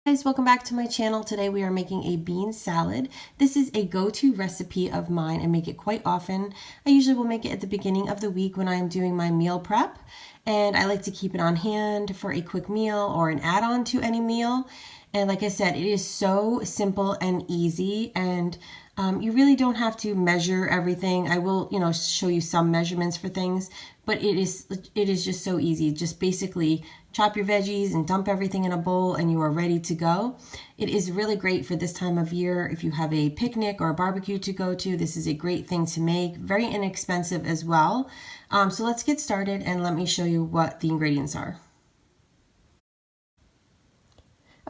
Guys, welcome back to my channel. Today we are making a bean salad. This is a go-to recipe of mine. I make it quite often. I usually will make it at the beginning of the week when I'm doing my meal prep, and I like to keep it on hand for a quick meal or an add-on to any meal. And like I said, it is so simple and easy, and you really don't have to measure everything. I will, show you some measurements for things, but it is just so easy. Just basically chop your veggies and dump everything in a bowl and you are ready to go. It is really great for this time of year. If you have a picnic or a barbecue to go to, this is a great thing to make. Very inexpensive as well. So let's get started and let me show you what the ingredients are.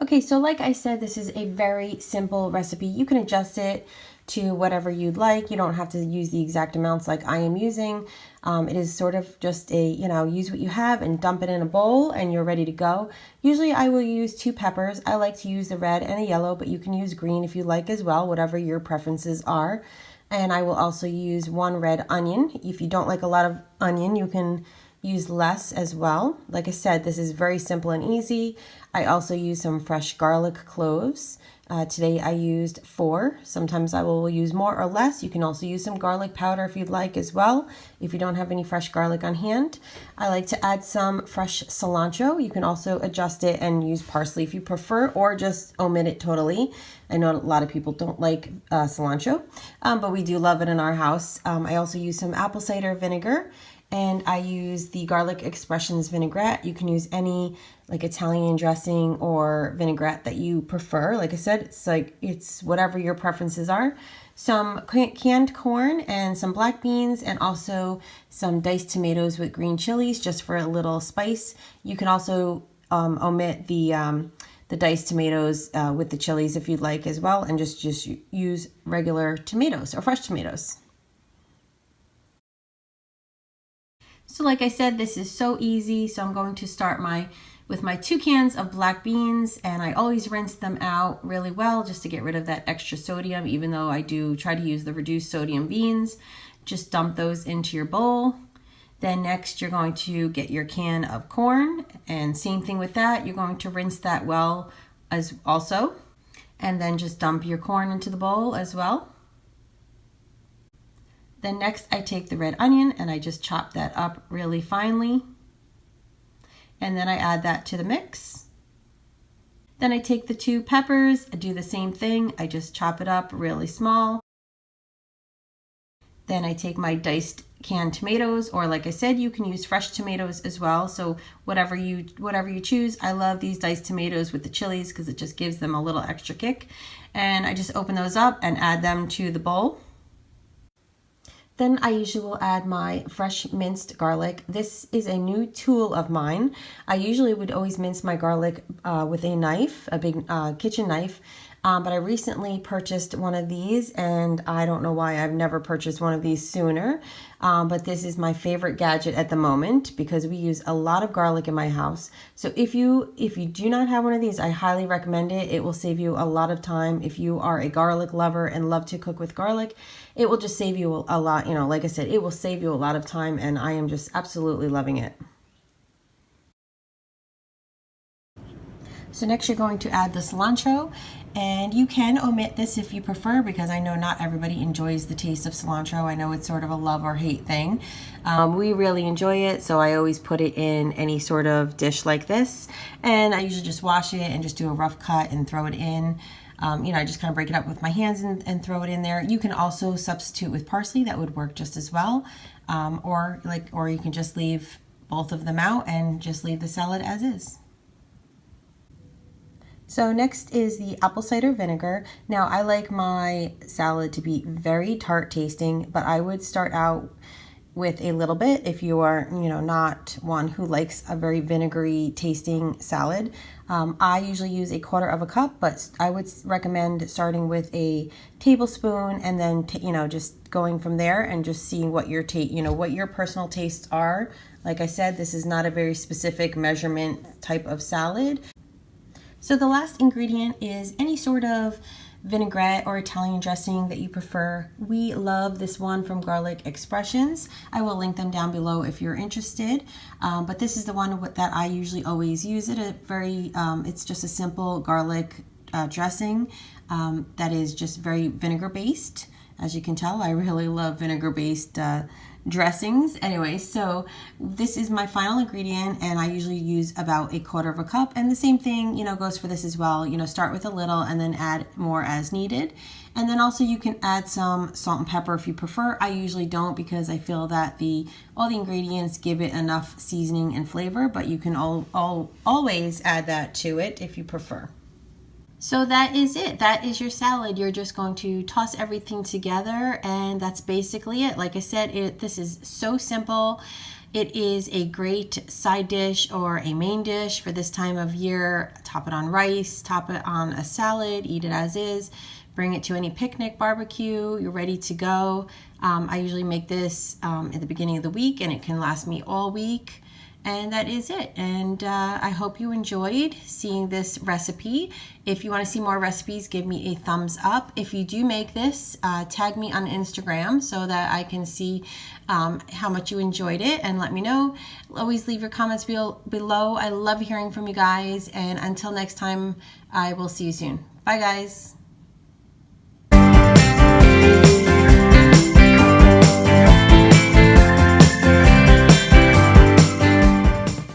Okay, so like I said, this is a very simple recipe. You can adjust it to whatever you'd like. You don't have to use the exact amounts like I am using. It is sort of just a, use what you have and dump it in a bowl and you're ready to go. Usually I will use 2 peppers. I like to use the red and a yellow, but you can use green if you like as well, whatever your preferences are. And I will also use 1 red onion. If you don't like a lot of onion, you can use less as well. Like I said, this is very simple and easy. I also use some fresh garlic cloves. Today I used 4. Sometimes I will use more or less. You can also use some garlic powder if you'd like as well, if you don't have any fresh garlic on hand. I like to add some fresh cilantro. You can also adjust it and use parsley if you prefer, or just omit it totally. I know a lot of people don't like cilantro, but we do love it in our house. I also use some apple cider vinegar, and I use the Garlic Expressions vinaigrette. You can use any like Italian dressing or vinaigrette that you prefer. Like I said, it's whatever your preferences are. Some canned corn and some black beans, and also some diced tomatoes with green chilies just for a little spice. You can also omit the diced tomatoes with the chilies if you'd like as well, and just use regular tomatoes or fresh tomatoes. So like I said, this is so easy. So I'm going to start with my 2 cans of black beans, and I always rinse them out really well just to get rid of that extra sodium, even though I do try to use the reduced sodium beans. Just dump those into your bowl. Then next you're going to get your can of corn, and same thing with that. You're going to rinse that well as also, and then just dump your corn into the bowl as well. Then next I take the red onion and I just chop that up really finely. And then I add that to the mix. Then I take the 2 peppers, I do the same thing. I just chop it up really small. Then I take my diced canned tomatoes, or like I said, you can use fresh tomatoes as well. So whatever you choose. I love these diced tomatoes with the chilies because it just gives them a little extra kick. And I just open those up and add them to the bowl. Then I usually will add my fresh minced garlic. This is a new tool of mine. I usually would always mince my garlic with a knife, a big kitchen knife, but I recently purchased one of these, and I don't know why I've never purchased one of these sooner, but this is my favorite gadget at the moment because we use a lot of garlic in my house. So if you do not have one of these, I highly recommend it. It will save you a lot of time. If you are a garlic lover and love to cook with garlic, it will just save you a lot. Like I said, it will save you a lot of time, and I am just absolutely loving it. So next you're going to add the cilantro, and you can omit this if you prefer, because I know not everybody enjoys the taste of cilantro. I know it's sort of a love or hate thing. We really enjoy it, so I always put it in any sort of dish like this, and I usually just wash it and just do a rough cut and throw it in. I just kind of break it up with my hands and throw it in there. You can also substitute with parsley. That would work just as well. Or you can just leave both of them out and just leave the salad as is. So next is the apple cider vinegar. Now I like my salad to be very tart tasting, but I would start out with a little bit if you are, not one who likes a very vinegary tasting salad. I usually use 1/4 cup, but I would recommend starting with a tablespoon and then, just going from there and just seeing what your what your personal tastes are. Like I said, this is not a very specific measurement type of salad. So the last ingredient is any sort of vinaigrette or Italian dressing that you prefer. We love this one from Garlic Expressions. I will link them down below if you're interested. But this is the one that I usually always use. It's just a simple garlic dressing that is just very vinegar based. As you can tell, I really love vinegar based dressings. Anyway, so this is my final ingredient, and I usually use about 1/4 cup. And the same thing, goes for this as well. Start with a little and then add more as needed. And then also you can add some salt and pepper if you prefer. I usually don't, because I feel that all the ingredients give it enough seasoning and flavor, but you can always add that to it if you prefer. So that is it. That is your salad. You're just going to toss everything together, and that's basically it. Like I said, this is so simple. It is a great side dish or a main dish for this time of year. Top it on rice, top it on a salad, eat it as is. Bring it to any picnic, barbecue, you're ready to go. I usually make this at the beginning of the week, and it can last me all week. And that is it. And I hope you enjoyed seeing this recipe. If you want to see more recipes, give me a thumbs up. If you do make this, tag me on Instagram so that I can see how much you enjoyed it, and let me know. Always leave your comments below. I love hearing from you guys. And until next time, I will see you soon. Bye, guys.